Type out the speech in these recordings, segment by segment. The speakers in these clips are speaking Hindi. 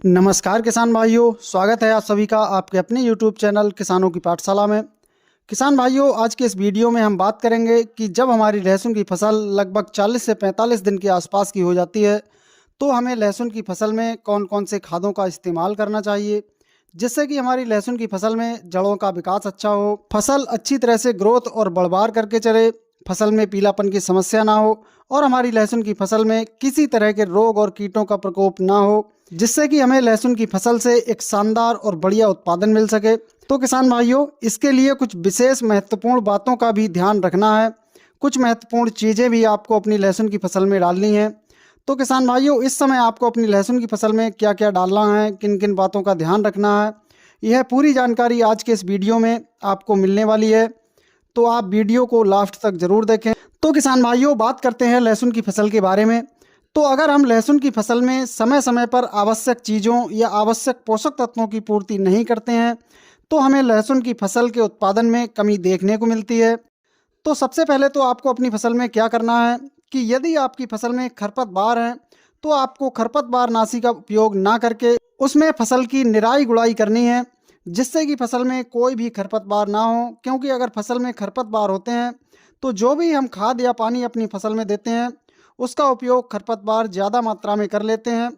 नमस्कार किसान भाइयों, स्वागत है आप सभी का आपके अपने YouTube चैनल किसानों की पाठशाला में। किसान भाइयों, आज के इस वीडियो में हम बात करेंगे कि जब हमारी लहसुन की फसल लगभग 40 से 45 दिन के आसपास की हो जाती है तो हमें लहसुन की फसल में कौन कौन से खादों का इस्तेमाल करना चाहिए, जिससे कि हमारी लहसुन की फसल में जड़ों का विकास अच्छा हो, फसल अच्छी तरह से ग्रोथ और बढ़वार करके चले, फसल में पीलापन की समस्या ना हो और हमारी लहसुन की फसल में किसी तरह के रोग और कीटों का प्रकोप ना हो, जिससे कि हमें लहसुन की फसल से एक शानदार और बढ़िया उत्पादन मिल सके। तो किसान भाइयों, इसके लिए कुछ विशेष महत्वपूर्ण बातों का भी ध्यान रखना है। कुछ महत्वपूर्ण चीज़ें भी आपको अपनी लहसुन की फसल में डालनी है। तो किसान भाइयों, इस समय आपको अपनी लहसुन की फसल में क्या क्या डालना है, किन किन बातों का ध्यान रखना है, यह पूरी जानकारी आज के इस वीडियो में आपको मिलने वाली है। तो आप वीडियो को लास्ट तक जरूर देखें। तो किसान भाइयों, बात करते हैं लहसुन की फसल के बारे में। तो अगर हम लहसुन की फसल में समय समय पर आवश्यक चीज़ों या आवश्यक पोषक तत्वों की पूर्ति नहीं करते हैं तो हमें लहसुन की फसल के उत्पादन में कमी देखने को मिलती है। तो सबसे पहले तो आपको अपनी फसल में क्या करना है कि यदि आपकी फसल में खरपतवार है तो आपको खरपतवार नाशी का उपयोग ना करके उसमें फसल की निराई गुड़ाई करनी है, जिससे कि फसल में कोई भी खरपतवार ना हो। क्योंकि अगर फसल में खरपतवार होते हैं तो जो भी हम खाद या पानी अपनी फसल में देते हैं उसका उपयोग खरपतवार ज़्यादा मात्रा में कर लेते हैं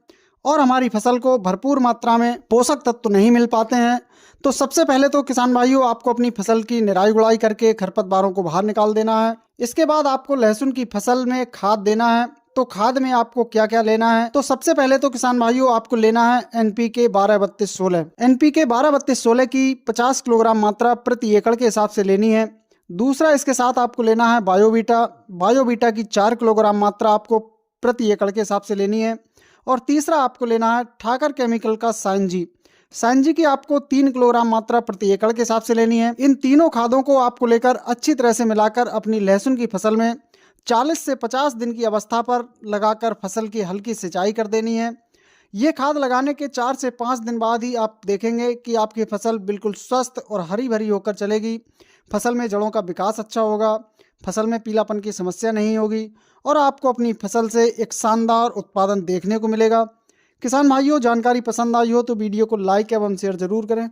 और हमारी फसल को भरपूर मात्रा में पोषक तत्व नहीं मिल पाते हैं। तो सबसे पहले तो किसान भाइयों, आपको अपनी फसल की निराई गुड़ाई करके खरपतवारों को बाहर निकाल देना है। इसके बाद आपको लहसुन की फसल में खाद देना है। तो खाद में आपको क्या क्या लेना है, तो सबसे पहले तो किसान भाइयों आपको लेना है NPK 12-32-16। NPK 12-32-16 की 50 किलोग्राम मात्रा प्रति एकड़ के हिसाब से लेनी है। दूसरा, इसके साथ आपको लेना है बायोवीटा की 4 किलोग्राम मात्रा आपको प्रति एकड़ के हिसाब से लेनी है। और तीसरा, आपको लेना है ठाकर केमिकल का साइंजी की आपको 3 किलोग्राम मात्रा प्रति एकड़ के हिसाब से लेनी है। इन तीनों खादों को आपको लेकर अच्छी तरह से मिलाकर अपनी लहसुन की फसल में 40 से 50 दिन की अवस्था पर लगाकर फसल की हल्की सिंचाई कर देनी है। ये खाद लगाने के 4 से 5 दिन बाद ही आप देखेंगे कि आपकी फसल बिल्कुल स्वस्थ और हरी भरी होकर चलेगी। फसल में जड़ों का विकास अच्छा होगा, फसल में पीलापन की समस्या नहीं होगी और आपको अपनी फसल से एक शानदार उत्पादन देखने को मिलेगा। किसान भाइयों, जानकारी पसंद आई हो तो वीडियो को लाइक एवं शेयर जरूर करें।